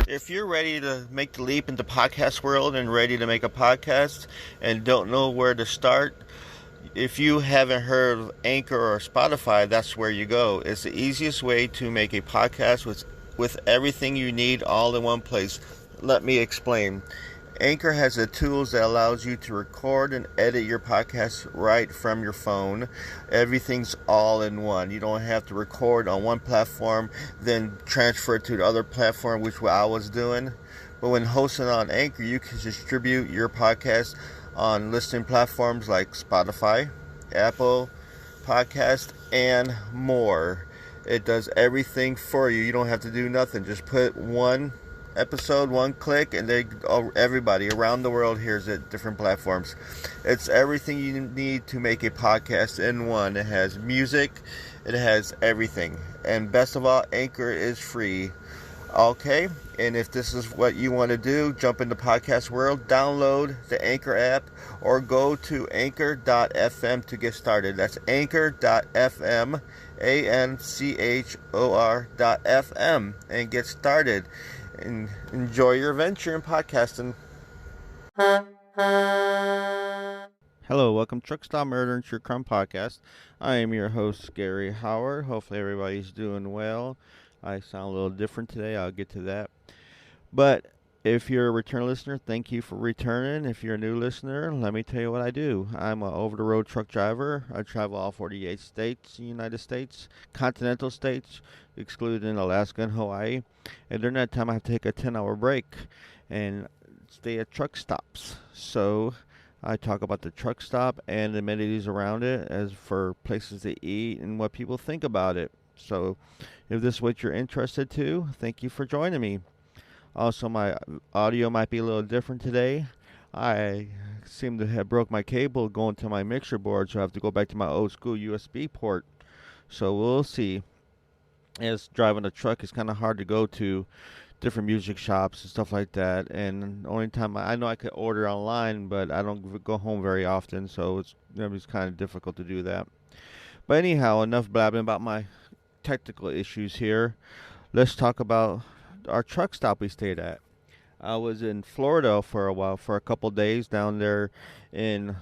If you're ready to make the leap into podcast world and ready to make a podcast and don't know where to start, if you haven't heard of Anchor or Spotify, that's where you go. It's the easiest way to make a podcast with everything you need all in one place. Let me explain. Anchor has the tools that allows you to record and edit your podcast right from your phone. Everything's all in one. You don't have to record on one platform, then transfer it to the other platform, which what I was doing. But when hosting on Anchor, you can distribute your podcast on listening platforms like Spotify, Apple Podcast, and more. It does everything for you. You don't have to do nothing. Just put one episode, one click, and everybody around the world hears it. Different platforms. It's everything you need to make a podcast in one. It has music, it has everything, and best of all, Anchor is free. Okay, and if this is what you want to do, jump into podcast world, download the Anchor app, or go to anchor.fm to get started. That's anchor.fm, anchor.fm, and get started. And enjoy your venture in podcasting. Hello, welcome to Truck Stop Murder and True Crime Podcast. I am your host, Gary Howard. Hopefully everybody's doing well. I sound a little different today. I'll get to that. But if you're a return listener, thank you for returning. If you're a new listener, let me tell you what I do. I'm an over-the-road truck driver. I travel all 48 states in the United States, continental states, excluding Alaska and Hawaii. And during that time, I have to take a 10-hour break and stay at truck stops. So I talk about the truck stop and the amenities around it as for places to eat and what people think about it. So if this is what you're interested to, thank you for joining me. Also, my audio might be a little different today. I seem to have broke my cable going to my mixer board, so I have to go back to my old school USB port. So we'll see. As driving a truck, it's kind of hard to go to different music shops and stuff like that. And the only time I know I could order online, but I don't go home very often, so it's kind of difficult to do that. But anyhow, enough blabbing about my technical issues here. Let's talk about our truck stop we stayed at. I was in Florida for a while, for a couple days down there in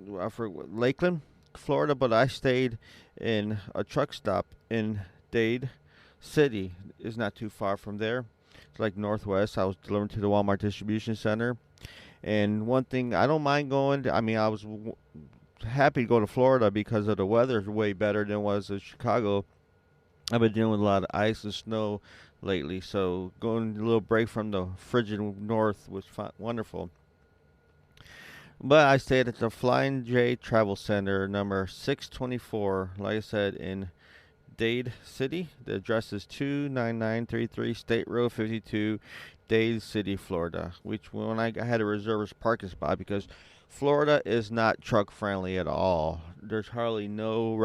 Lakeland, Florida, but I stayed in a truck stop in Dade City. It's not too far from there. It's like northwest. I was delivering to the Walmart distribution center. And one thing, I don't mind going. I was happy to go to Florida because of the weather is way better than it was in Chicago. I've been dealing with a lot of ice and snow lately, so going a little break from the frigid north was wonderful. But I stayed at the Flying J Travel Center, number 624, like I said, in Dade City. The address is 29933 State Road 52, Dade City, Florida, which when I had to reserve a parking spot because Florida is not truck friendly at all. There's hardly no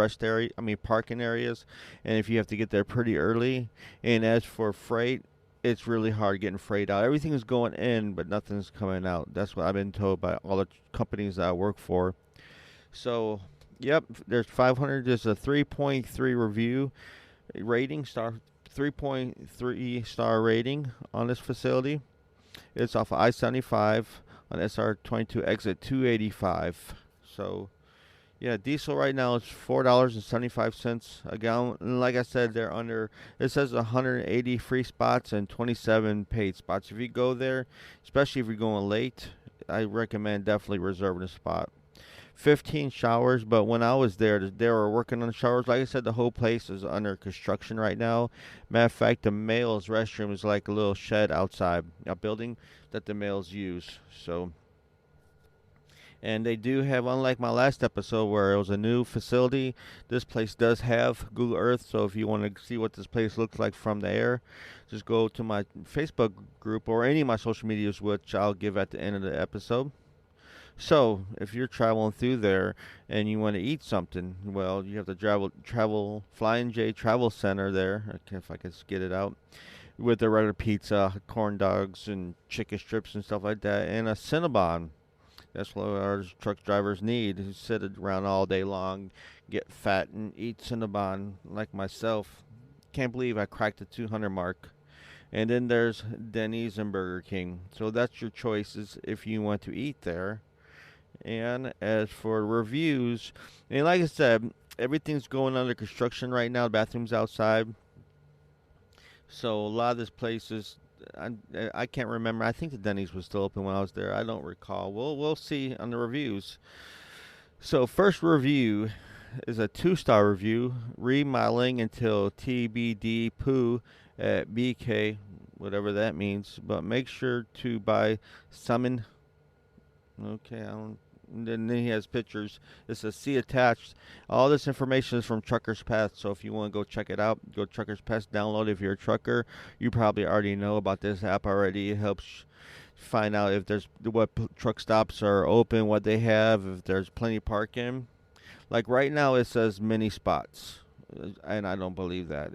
parking areas, and if you have to get there pretty early. And as for freight, it's really hard getting freight out. Everything is going in, but nothing's coming out. That's what I've been told by all the companies that I work for. So, yep, there's 500. There's a 3.3 review rating, 3.3 star rating on this facility. It's off of I-75 on SR22 exit 285. So, yeah, diesel right now is $4.75 a gallon. And like I said, they're under, it says 180 free spots and 27 paid spots. If you go there, especially if you're going late, I recommend definitely reserving a spot. 15 showers, but when I was there, they were working on the showers. Like I said, the whole place is under construction right now. Matter of fact, the male's restroom is like a little shed outside a building that the males use. So, and they do have, unlike my last episode where it was a new facility, this place does have Google Earth. So if you want to see what this place looks like from the air, just go to my Facebook group or any of my social medias, which I'll give at the end of the episode. So, if you're traveling through there and you want to eat something, well, you have to travel Flying J Travel Center there, if I can get it out, with the regular pizza, corn dogs, and chicken strips and stuff like that, and a Cinnabon. That's what our truck drivers need, who sit around all day long, get fat, and eat Cinnabon like myself. Can't believe I cracked the 200 mark. And then there's Denny's and Burger King. So that's your choices if you want to eat there. And as for reviews, and like I said, everything's going under construction right now. The bathroom's outside. So a lot of this place is, I, I can't remember. I think the Denny's was still open when I was there. I don't recall. We'll see on the reviews. So first review is a 2-star review. Remodeling until TBD poo at BK, whatever that means. But make sure to buy Summon. Okay, I don't. And then he has pictures. It says see attached. All this information is from Trucker's Path. So if you want to go check it out, go Trucker's Path, download it if you're a trucker. You probably already know about this app already. It helps find out if there's what truck stops are open, what they have, if there's plenty of parking. Like right now, it says mini spots, and I don't believe that.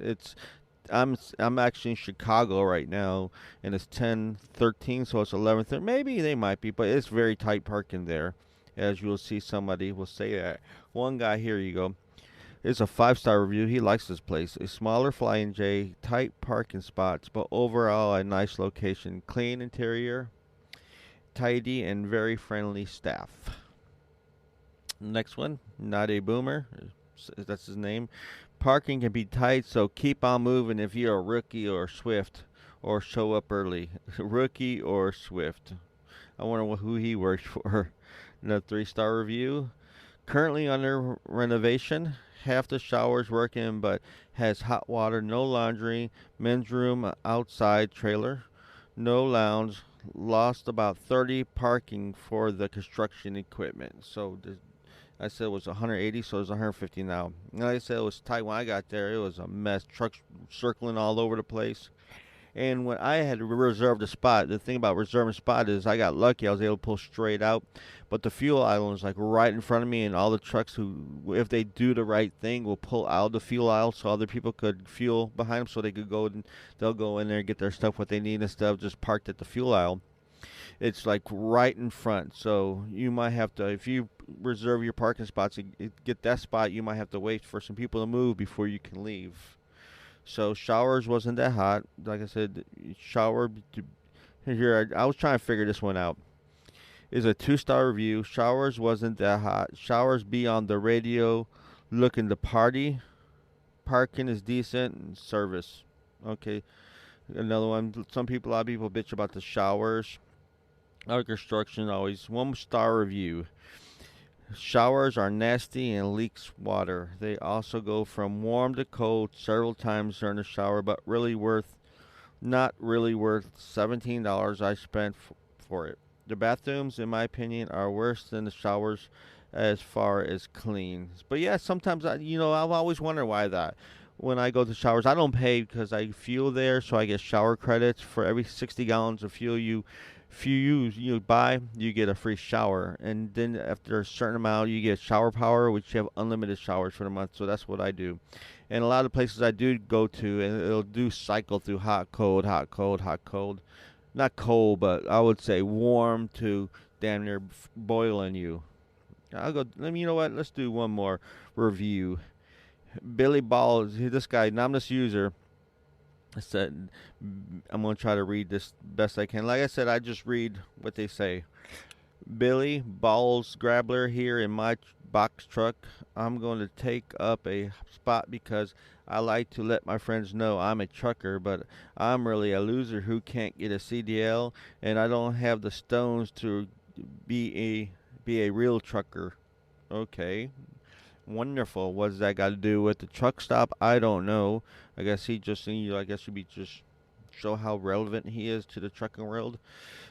I'm actually in Chicago right now, and it's 10:13, so it's 11:30. Maybe they might be, but it's very tight parking there. As you'll see, somebody will say that. One guy, here you go. It's a 5-star review. He likes this place. A smaller Flying J, tight parking spots, but overall a nice location. Clean interior, tidy, and very friendly staff. Next one, Not a Boomer. That's his name. Parking can be tight, so keep on moving if you're a rookie or Swift, or show up early. Rookie or Swift. I wonder who he works for. Another 3-star review. Currently under renovation. Half the showers working, but has hot water, no laundry, men's room outside trailer, no lounge. Lost about 30 parking for the construction equipment. So I said it was 180, so it's 150 now. And like I said, it was tight when I got there. It was a mess. Trucks circling all over the place. And when I had reserved a spot, the thing about reserving a spot is I got lucky. I was able to pull straight out. But the fuel aisle was like right in front of me, and all the trucks who, if they do the right thing, will pull out of the fuel aisle so other people could fuel behind them, so they could go and they'll go in there and get their stuff, what they need, instead of just parked at the fuel aisle. It's like right in front, so you might have to, if you reserve your parking spots and get that spot, you might have to wait for some people to move before you can leave. So showers wasn't that hot. Like I said, shower here. I was trying to figure this one out. Is a 2-star review. Showers wasn't that hot. Showers be on the radio, looking to party. Parking is decent and service. Okay, another one. A lot of people bitch about the showers. Our construction always 1-star review. Showers are nasty and leaks water. They also go from warm to cold several times during the shower, but not really worth $17 I spent for it. The bathrooms, in my opinion, are worse than the showers as far as clean. But yeah, sometimes I've always wondered why that. When I go to showers, I don't pay because I fuel there, so I get shower credits for every 60 gallons of fuel you buy, you get a free shower. And then after a certain amount, you get shower power, which you have unlimited showers for the month. So that's what I do. And a lot of places I do go to, and it'll do cycle through hot, cold, hot, cold, hot, cold. Not cold, but I would say warm to damn near boiling you. I'll go. You know what? Let's do one more review. Billy Balls. This guy, anonymous user. I said, I'm going to try to read this best I can. Like I said, I just read what they say. Billy Balls Grabbler here in my box truck. I'm going to take up a spot because I like to let my friends know I'm a trucker, but I'm really a loser who can't get a CDL, and I don't have the stones to be a real trucker. Okay. Wonderful. What does that got to do with the truck stop? I don't know. I guess he just show how relevant he is to the trucking world.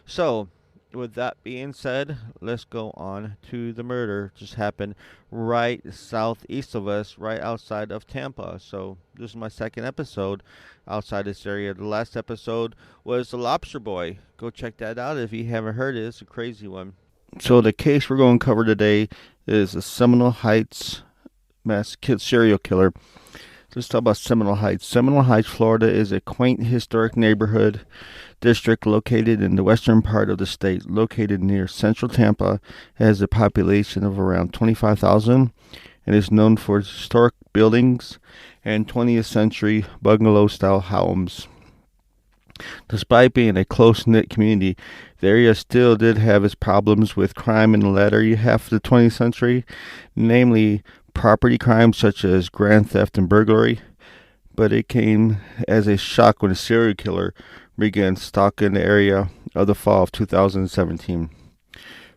So, with that being said, let's go on to the murder. Just happened right southeast of us, right outside of Tampa. So, this is my second episode outside this area. The last episode was The Lobster Boy. Go check that out if you haven't heard it. It's a crazy one. So, the case we're going to cover today is the Seminole Heights serial killer. Let's talk about Seminole Heights. Seminole Heights, Florida is a quaint historic neighborhood district located in the western part of the state. Located near central Tampa, it has a population of around 25,000 and is known for its historic buildings and 20th century bungalow-style homes. Despite being a close-knit community, the area still did have its problems with crime in the latter half of the 20th century, namely property crimes such as grand theft and burglary. But it came as a shock when a serial killer began stalking the area of the fall of 2017.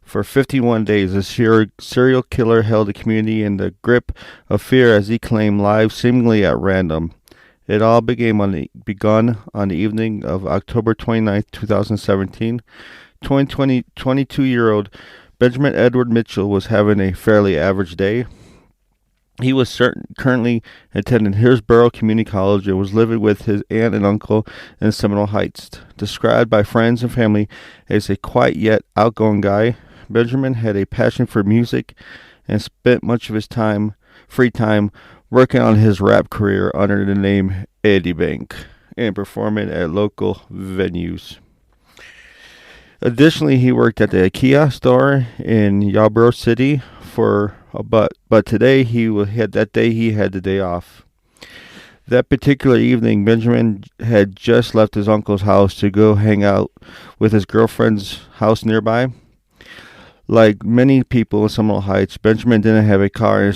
For 51 days, a serial killer held the community in the grip of fear as he claimed lives seemingly at random. It all began on the evening of October 29, 2017. 22-year-old Benjamin Edward Mitchell was having a fairly average day. He was currently attending Hillsborough Community College and was living with his aunt and uncle in Seminole Heights. Described by friends and family as a quiet yet outgoing guy, Benjamin had a passion for music and spent much of his free time, working on his rap career under the name Eddie Bank and performing at local venues. Additionally, he worked at the IKEA store in Yarborough City but today he had the day off. That particular evening, Benjamin had just left his uncle's house to go hang out with his girlfriend's house nearby. Like many people in Seminole Heights, Benjamin didn't have a car.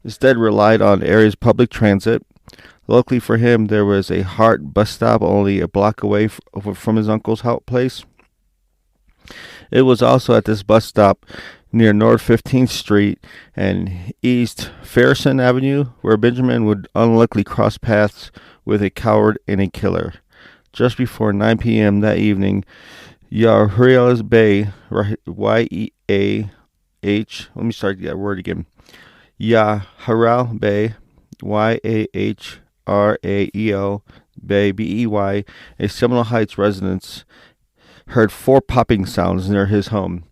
Instead relied on area's public transit. Luckily for him, there was a Hart bus stop only a block away from his uncle's place. It was also at this bus stop near North 15th Street and East Farrison Avenue where Benjamin would unluckily cross paths with a coward and a killer. Just before 9 p.m. that evening, Yaharal Bay, Y-E-A-H, let me start that word again. Yaharal Bay, Y-A-H-R-A-E-L, Bay, B-E-Y, a Seminole Heights resident, heard 4 popping sounds near his home.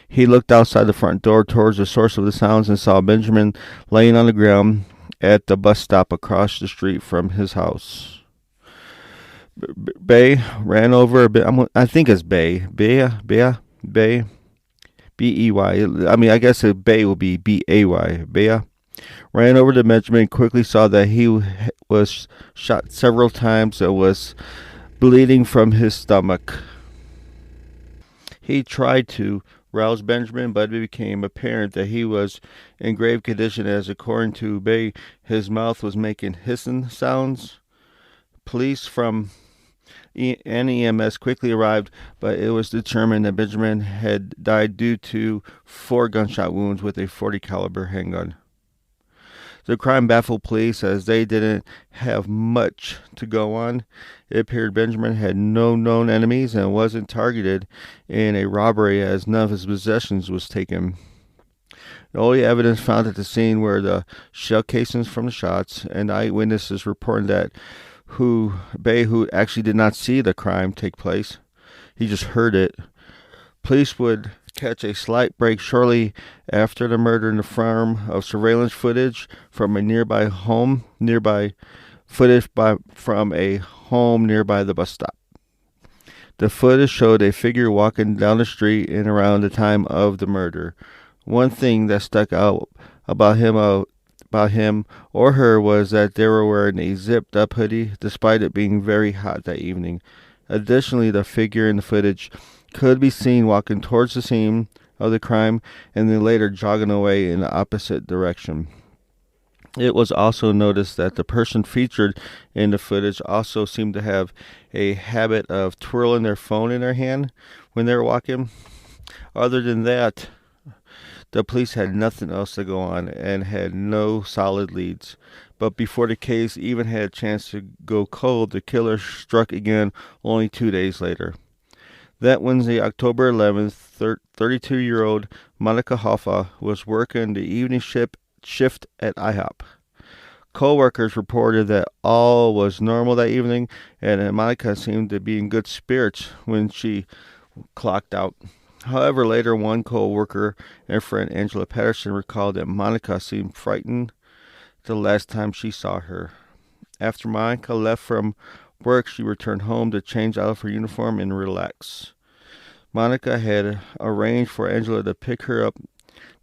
He looked outside the front door towards the source of the sounds and saw Benjamin laying on the ground at the bus stop across the street from his house. Bay ran over a bit. I think it's Bay, B-E-Y. I mean, I guess a Bay will be B-A-Y. Bay ran over to Benjamin, quickly saw that he was shot several times and was bleeding from his stomach. He tried to rouse Benjamin, but it became apparent that he was in grave condition as, according to Bay, his mouth was making hissing sounds. Police from EMS quickly arrived, but it was determined that Benjamin had died due to 4 gunshot wounds with a .40 caliber handgun. The crime baffled police as they didn't have much to go on. It appeared Benjamin had no known enemies and wasn't targeted in a robbery as none of his possessions was taken. The only evidence found at the scene were the shell casings from the shots, and eyewitnesses reported that Bay, who actually did not see the crime take place, he just heard it. Police would catch a slight break shortly after the murder in the form of surveillance footage from a nearby home nearby the bus stop. The footage showed a figure walking down the street and around the time of the murder. One thing that stuck out about him or her was that they were wearing a zipped up hoodie despite it being very hot that evening. Additionally, the figure in the footage could be seen walking towards the scene of the crime and then later jogging away in the opposite direction. It was also noticed that the person featured in the footage also seemed to have a habit of twirling their phone in their hand when they were walking. Other than that, the police had nothing else to go on and had no solid leads. But before the case even had a chance to go cold, the killer struck again only 2 days later. That Wednesday, October 11th, 32-year-old Monica Hoffa was working the evening shift at IHOP. Co-workers reported that all was normal that evening, and Monica seemed to be in good spirits when she clocked out. However, later one co-worker and friend, Angela Patterson, recalled that Monica seemed frightened the last time she saw her. After Monica left from work, she returned home to change out of her uniform and relax. Monica had arranged for Angela to pick her up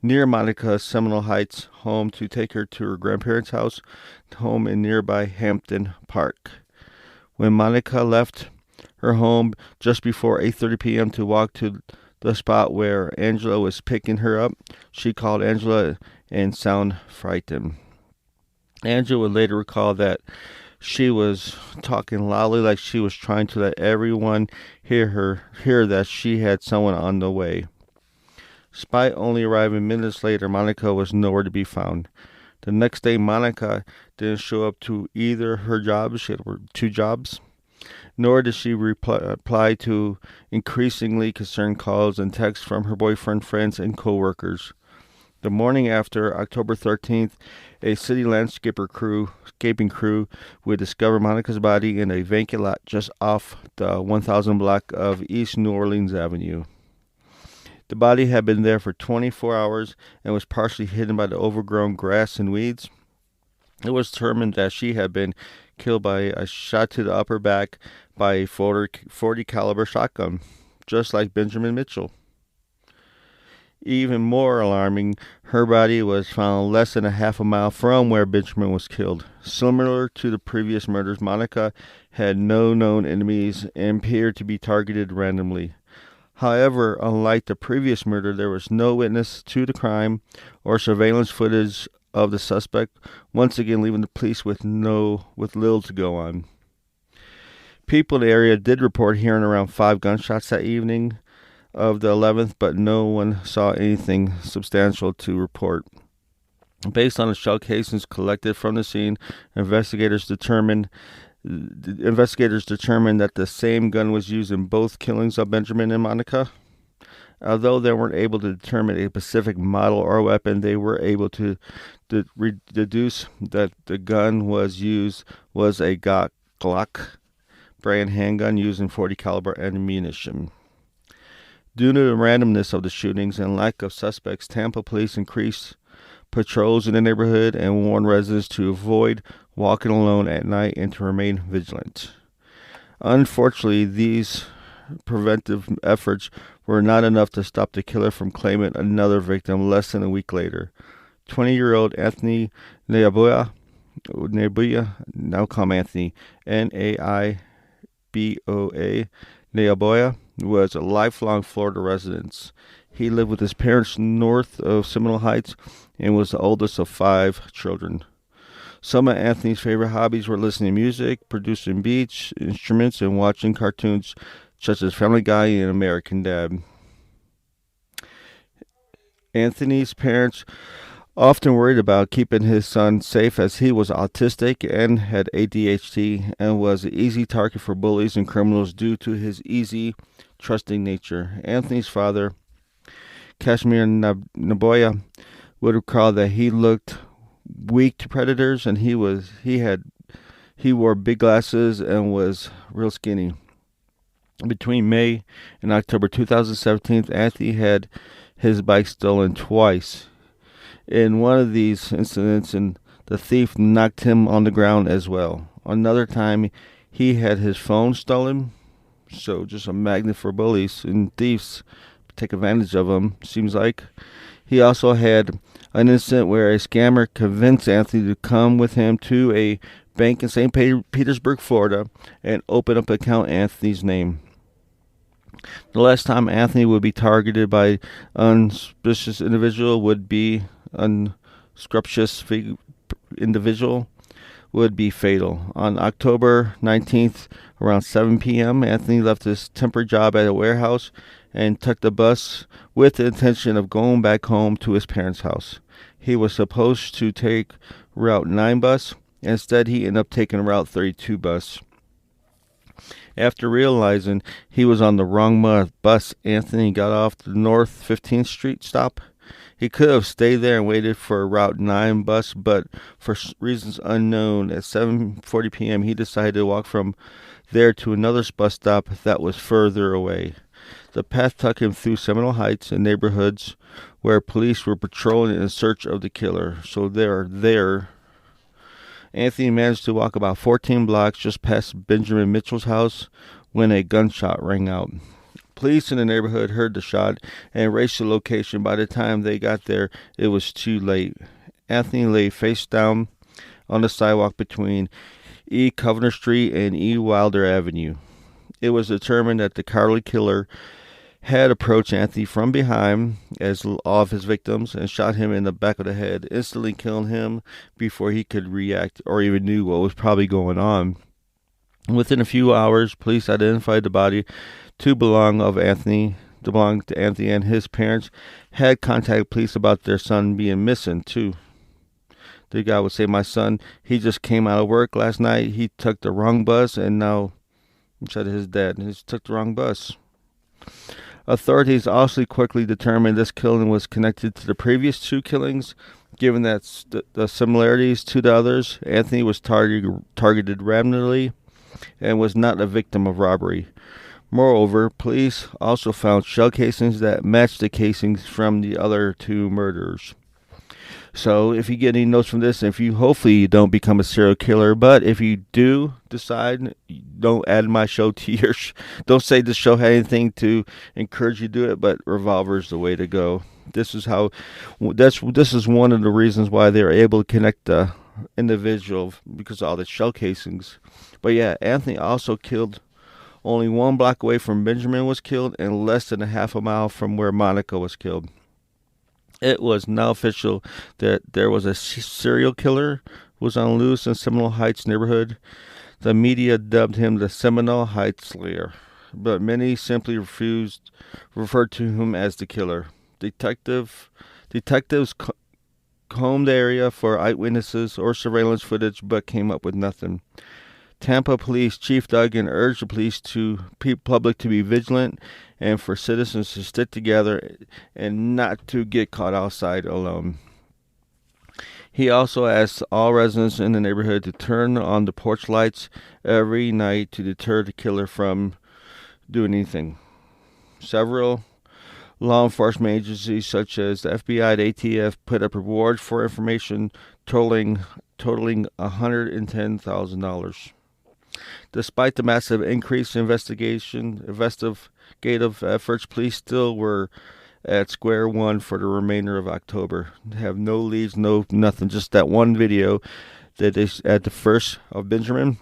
near Monica's Seminole Heights home to take her to her grandparents' home in nearby Hampton Park. When Monica left her home just before 8:30 p.m. to walk to the spot where Angela was picking her up, she called Angela and sounded frightened. Angela would later recall that she was talking loudly, like she was trying to let everyone hear that she had someone on the way. Despite only arriving minutes later, Monica was nowhere to be found. The next day, Monica didn't show up to either her jobs. She had two jobs. Nor did she reply to increasingly concerned calls and texts from her boyfriend, friends, and co-workers. The morning after, October 13th, a city landscaping crew would discover Monica's body in a vacant lot just off the 1000 block of East New Orleans Avenue. The body had been there for 24 hours and was partially hidden by the overgrown grass and weeds. It was determined that she had been killed by a shot to the upper back by a 40 caliber shotgun, just like Benjamin Mitchell. Even more alarming, her body was found less than a half a mile from where Benjamin was killed. Similar to the previous murders, Monica had no known enemies and appeared to be targeted randomly. However, unlike the previous murder, there was no witness to the crime or surveillance footage of the suspect, once again leaving the police with little to go on. People in the area did report hearing around 5 gunshots that evening of the 11th, but no one saw anything substantial to report. Based on the shell casings collected from the scene, investigators determined that the same gun was used in both killings of Benjamin and Monica. Although they weren't able to determine a specific model or weapon, they were able to deduce that the gun used was a Glock brand handgun using 40 caliber ammunition. Due to the randomness of the shootings and lack of suspects, Tampa police increased patrols in the neighborhood and warned residents to avoid walking alone at night and to remain vigilant. Unfortunately, these preventive efforts were not enough to stop the killer from claiming another victim less than a week later. 20-year-old Anthony Naiboya, now call him Anthony, Naiboa, Naiboya, was a lifelong Florida resident. He lived with his parents north of Seminole Heights and was the oldest of 5 children. Some of Anthony's favorite hobbies were listening to music, producing beats, instruments, and watching cartoons such as Family Guy and American Dad. Anthony's parents often worried about keeping his son safe as he was autistic and had ADHD and was an easy target for bullies and criminals due to his easy, trusting nature. Anthony's father, Kashmir Naboya, would recall that he looked weak to predators and he wore big glasses and was real skinny. Between May and October 2017, Anthony had his bike stolen twice. In one of these incidents, the thief knocked him on the ground as well. Another time, he had his phone stolen. So just a magnet for bullies and thieves take advantage of him, seems like. He also had an incident where a scammer convinced Anthony to come with him to a bank in St. Petersburg, Florida, and open up an account in Anthony's name. The last time Anthony would be targeted by unsuspicious individual would be fatal. On October 19th, around 7 p.m., Anthony left his temporary job at a warehouse and took the bus with the intention of going back home to his parents' house. He was supposed to take Route 9 bus. Instead, he ended up taking Route 32 bus. After realizing he was on the wrong bus, Anthony got off the North 15th Street stop. He could have stayed there and waited for a Route 9 bus, but for reasons unknown, at 7:40 p.m., he decided to walk from there to another bus stop that was further away. The path took him through Seminole Heights and neighborhoods where police were patrolling in search of the killer. So there, Anthony managed to walk about 14 blocks just past Benjamin Mitchell's house when a gunshot rang out. Police in the neighborhood heard the shot and raced to the location. By the time they got there, it was too late. Anthony lay face down on the sidewalk between E. Covner Street and E. Wilder Avenue. It was determined that the cowardly killer had approached Anthony from behind, as all of his victims, and shot him in the back of the head, instantly killing him before he could react or even knew what was probably going on. Within a few hours, police identified the body to belong to Anthony, and his parents had contacted police about their son being missing too. The guy would say, "My son, he just came out of work last night. He took the wrong bus, and now," said his dad, "he took the wrong bus." Authorities also quickly determined this killing was connected to the previous two killings. Given that the similarities to the others, Anthony was targeted randomly and was not a victim of robbery. Moreover, police also found shell casings that matched the casings from the other two murders. So if you get any notes from this, if you hopefully you don't become a serial killer, but if you do decide, don't add my show to your don't say this show had anything to encourage you to do it, but revolver is the way to go. This is one of the reasons why they were able to connect the individual, because of all the shell casings. But yeah, Anthony also killed only 1 block away from Benjamin was killed, and less than a half a mile from where Monica was killed. It was now official that there was a serial killer was on loose in Seminole Heights neighborhood. The media dubbed him the Seminole Heights Serial, but many simply referred to him as the killer. Detectives combed the area for eyewitnesses or surveillance footage, but came up with nothing. Tampa Police Chief Duggan urged the police public to be vigilant and for citizens to stick together and not to get caught outside alone. He also asked all residents in the neighborhood to turn on the porch lights every night to deter the killer from doing anything. Several law enforcement agencies such as the FBI and ATF put up rewards for information totaling $110,000. Despite the massive increase in investigative efforts, police still were at square one for the remainder of October. They have no leads, no nothing, just that one video that they at the first of Benjamin,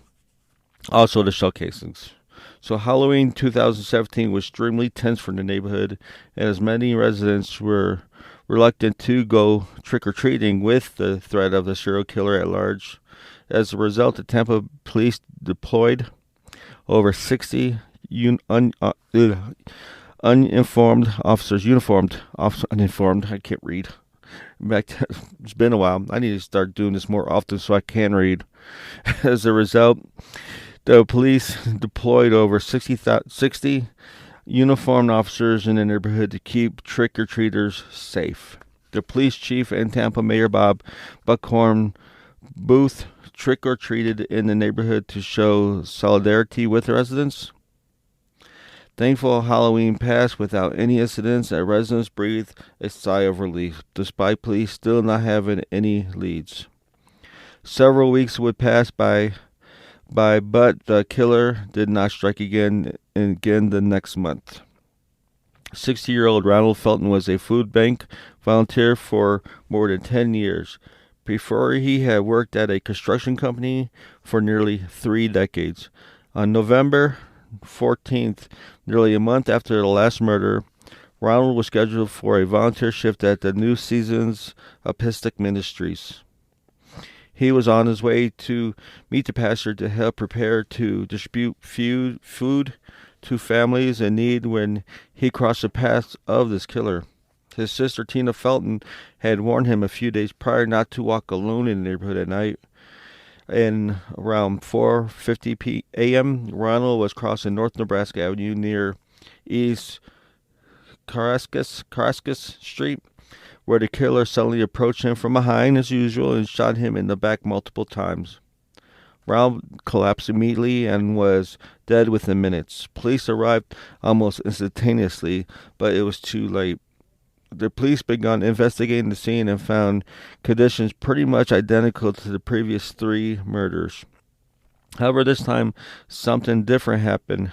also the shell casings. So Halloween 2017 was extremely tense for the neighborhood, and as many residents were reluctant to go trick-or-treating with the threat of the serial killer at large. As a result, the Tampa police deployed over 60 uninformed officers. I can't read. It's been a while. I need to start doing this more often so I can read. As a result, the police deployed over 60 uniformed officers in the neighborhood to keep trick-or-treaters safe. The police chief and Tampa Mayor Bob Buckhorn Booth trick-or-treated in the neighborhood to show solidarity with the residents. Thankful Halloween passed without any incidents, and residents breathed a sigh of relief, despite police still not having any leads. Several weeks would pass by, but the killer did not strike again the next month. 60-year-old Ronald Felton was a food bank volunteer for more than 10 years. Before, he had worked at a construction company for nearly 3 decades. On November 14th, nearly a month after the last murder, Ronald was scheduled for a volunteer shift at the New Seasons Episcopal Ministries. He was on his way to meet the pastor to help prepare to distribute food to families in need when he crossed the path of this killer. His sister Tina Felton had warned him a few days prior not to walk alone in the neighborhood at night. And around 4:50 a.m., Ronald was crossing North Nebraska Avenue near East Carrascus Street, where the killer suddenly approached him from behind as usual and shot him in the back multiple times. Ronald collapsed immediately and was dead within minutes. Police arrived almost instantaneously, but it was too late. The police began investigating the scene and found conditions pretty much identical to the previous 3 murders. However, this time, something different happened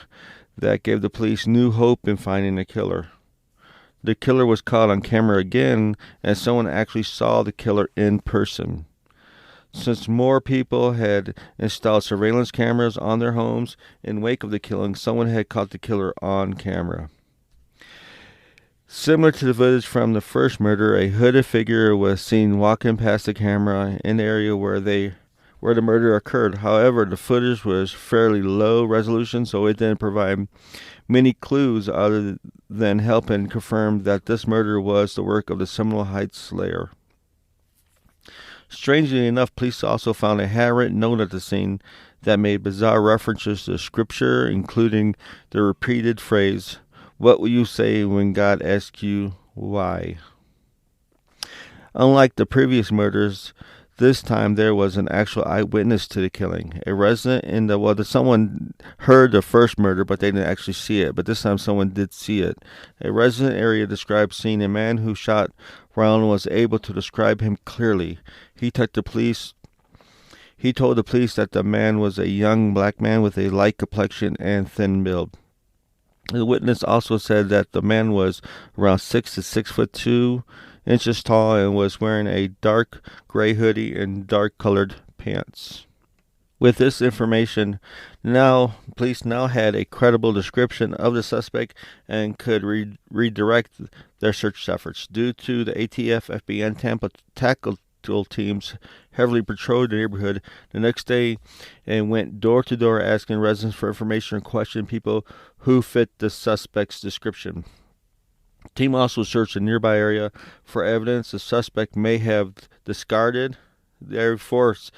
that gave the police new hope in finding the killer. The killer was caught on camera again, and someone actually saw the killer in person. since more people had installed surveillance cameras on their homes in wake of the killing. Someone had caught the killer on camera. Similar to the footage from the first murder, a hooded figure was seen walking past the camera in the area where the murder occurred. However, the footage was fairly low resolution, so it didn't provide many clues other than helping confirm that this murder was the work of the Seminole Heights slayer. Strangely enough, police also found a handwritten note at the scene that made bizarre references to scripture, including the repeated phrase, "What will you say when God asks you why?" Unlike the previous murders, this time there was an actual eyewitness to the killing. A resident in someone heard the first murder, but they didn't actually see it. But this time someone did see it. A resident area described seeing a man who shot Brown and was able to describe him clearly. He told the police that the man was a young black man with a light complexion and thin build. The witness also said that the man was around 6 to 6'2" tall and was wearing a dark gray hoodie and dark colored pants. With this information, police now had a credible description of the suspect and could redirect their search efforts. Due to the ATF, FBI, and Tampa tackle teams heavily patrolled the neighborhood the next day and went door to door asking residents for information and questioning people who fit the suspect's description. The team also searched a nearby area for evidence the suspect may have discarded. The Air Force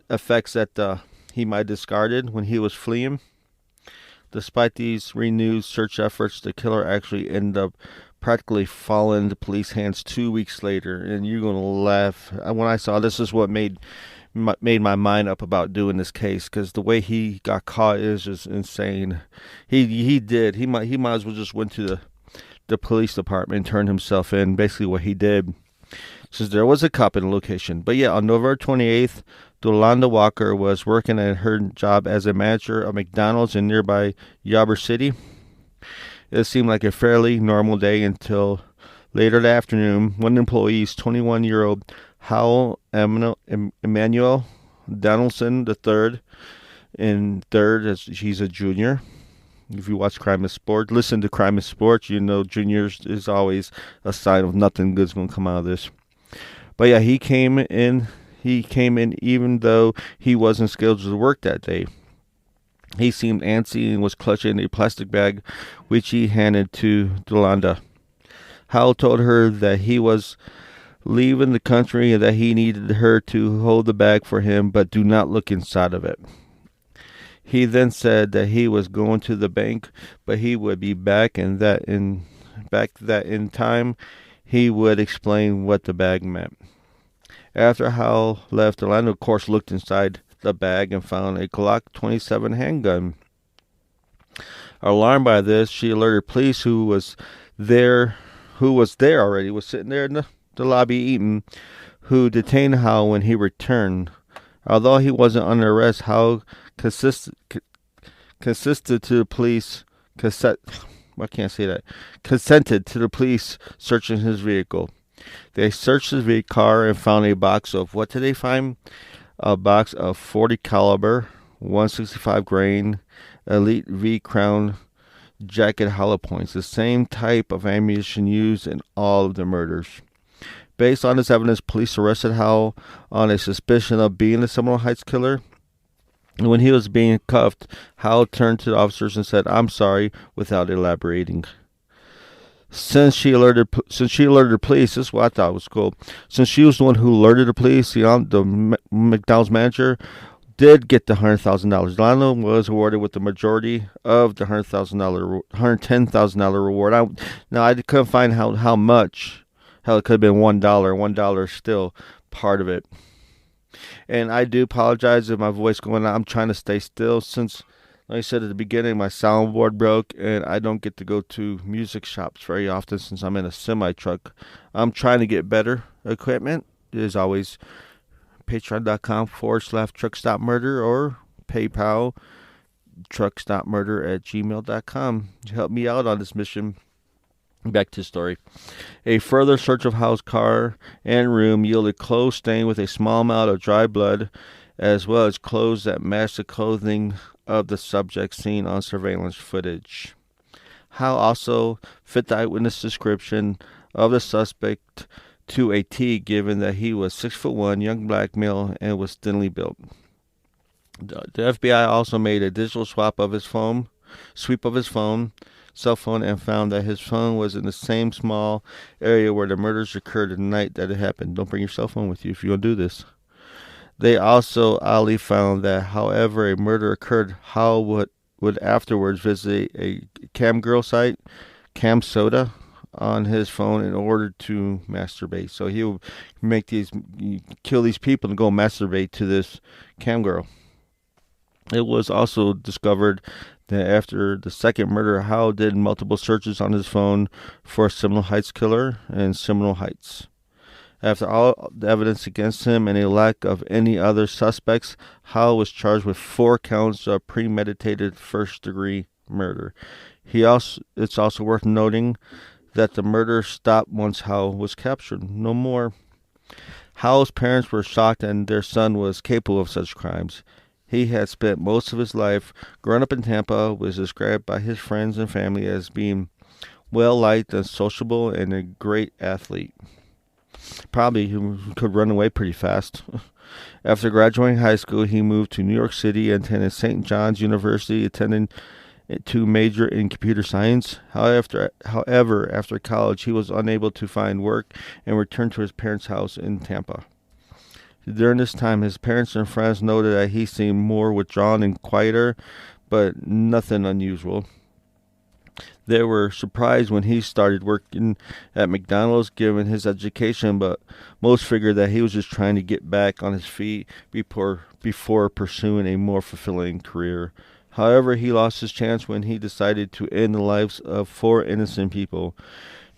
effects that he might have discarded when he was fleeing. Despite these renewed search efforts, the killer actually ended up practically falling into police hands 2 weeks later. And you're going to laugh. When I saw this is what made my mind up about doing this case, because the way he got caught is just insane. He might as well just went to the police department and turned himself in. Basically what he did, since there was a cop in the location. But yeah, on November 28th, Yolanda Walker was working at her job as a manager of McDonald's in nearby Ybor City. It seemed like a fairly normal day until later that afternoon. One employee's 21-year-old Howell Emmanuel Donaldson III, as he's a junior. If you watch Crime and Sport, listen to Crime and Sports, you know juniors is always a sign of nothing good's going to come out of this. But yeah, he came in even though he wasn't scheduled to work that day. He seemed antsy and was clutching a plastic bag, which he handed to Yolanda. Howell told her that he was leaving the country and that he needed her to hold the bag for him, but do not look inside of it. He then said that he was going to the bank, but he would be back, and that in time he would explain what the bag meant. After Howell left, Yolanda, of course, looked inside the bag and found a Glock 27 handgun. Alarmed by this, she alerted police, who was there already, was sitting there in the lobby eating, who detained Howell when he returned. Although he wasn't under arrest, Howell consented to the police searching his vehicle. They searched his car and found a box of, what did they find? A box of 40 caliber, 165 grain, Elite V Crown jacket hollow points, the same type of ammunition used in all of the murders. Based on this evidence, police arrested Howell on a suspicion of being the Seminole Heights killer. When he was being cuffed, Howell turned to the officers and said, "I'm sorry," without elaborating. Since she alerted police, this is what I thought was cool. Since she was the one who alerted the police, the McDonald's manager did get the $100,000. Lionel was awarded with the majority of the $110,000 reward. I couldn't find how much. Hell, it could have been $1. $1 is still part of it. And I do apologize if my voice going out. I'm trying to stay still since, like I said at the beginning, my soundboard broke and I don't get to go to music shops very often since I'm in a semi-truck. I'm trying to get better equipment. As always, patreon.com/truckstopmurder or PayPal truckstopmurder@gmail.com. Help me out on this mission. Back to the story. A further search of Howe's car and room yielded clothes stained with a small amount of dry blood, as well as clothes that matched the clothing of the subject seen on surveillance footage. Howe also fit the eyewitness description of the suspect to a T, given that he was 6'1", young black male, and was thinly built. The FBI also made a digital sweep of his phone, cell phone, and found that his phone was in the same small area where the murders occurred the night that it happened. Don't bring your cell phone with you if you're going to do this. They also oddly found that, however a murder occurred, Howe would afterwards visit a camgirl site, Cam Soda, on his phone in order to masturbate. So he would kill these people and go masturbate to this camgirl. It was also discovered that after the second murder, Howe did multiple searches on his phone for a Seminole Heights killer in Seminole Heights. After all the evidence against him and a lack of any other suspects, Howe was charged with 4 counts of premeditated first-degree murder. It's also worth noting that the murder stopped once Howe was captured. No more. Howe's parents were shocked that their son was capable of such crimes. He had spent most of his life growing up in Tampa, was described by his friends and family as being well-liked and sociable and a great athlete. Probably he could run away pretty fast. After graduating high school, he moved to New York City and attended St. John's University, attending to major in computer science. However, after college, he was unable to find work and returned to his parents' house in Tampa. During this time, his parents and friends noted that he seemed more withdrawn and quieter, but nothing unusual. They were surprised when he started working at McDonald's given his education, but most figured that he was just trying to get back on his feet before pursuing a more fulfilling career. However, he lost his chance when he decided to end the lives of 4 innocent people.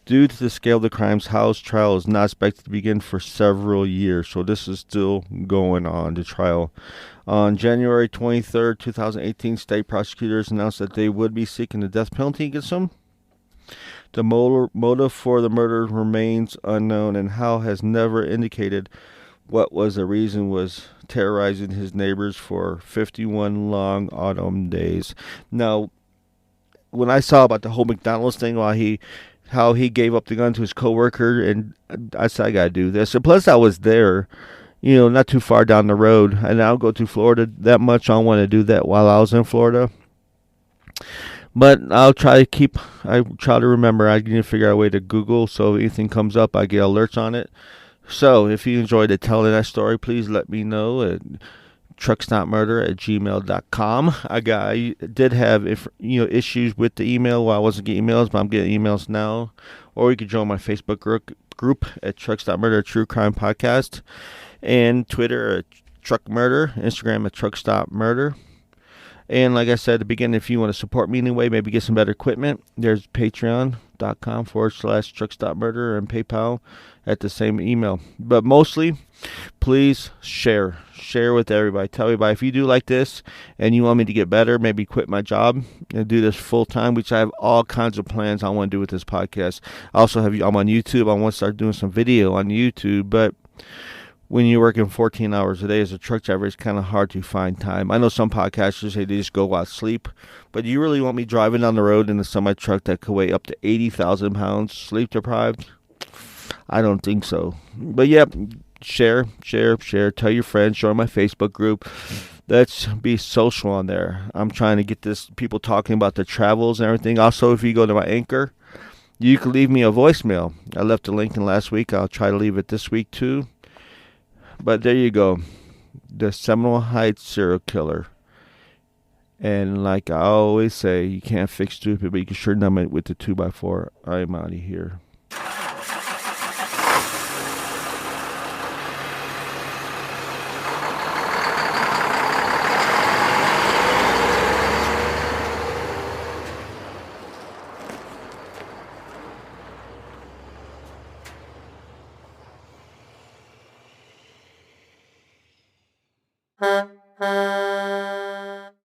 Due to the scale of the crimes, Howe's trial is not expected to begin for several years, so this is still going on, the trial. On January 23, 2018, state prosecutors announced that they would be seeking the death penalty against him. The motive for the murder remains unknown, and Howe has never indicated what was the reason was terrorizing his neighbors for 51 long autumn days. Now, when I saw about the whole McDonald's thing, how he gave up the gun to his coworker, and I said, I gotta do this. And plus, I was there, not too far down the road, and I don't go to Florida that much. I don't want to do that while I was in Florida. But I try to remember. I need to figure out a way to Google, so if anything comes up, I get alerts on it. So if you enjoyed telling that story, please let me know at truckstopmurder@gmail.com. I did have issues with the email while I wasn't getting emails, but I'm getting emails now. Or you could join my Facebook group at Truck.Murder, True Crime Podcast, and Twitter at Truck Murder, Instagram at Truck.Murder. And like I said at the beginning, if you want to support me anyway, maybe get some better equipment, there's patreon.com/Truck.Murder and PayPal at the same email. But mostly, please share with everybody. Tell everybody if you do like this and you want me to get better, maybe quit my job and do this full time, which I have all kinds of plans I want to do with this podcast. I also I'm on YouTube. I want to start doing some video on YouTube, but when you're working 14 hours a day as a truck driver, it's kind of hard to find time. I know some podcasters say they just go out sleep, but you really want me driving down the road in a semi-truck that could weigh up to 80,000 pounds, sleep deprived? I don't think so. But yeah, share. Tell your friends, join my Facebook group. Let's be social on there. I'm trying to get people talking about their travels and everything. Also, if you go to my Anchor, you can leave me a voicemail. I left a link in last week. I'll try to leave it this week too. But there you go, the Seminole Heights Serial Killer. And like I always say, you can't fix stupid, but you can sure numb it with the 2x4. I'm out of here.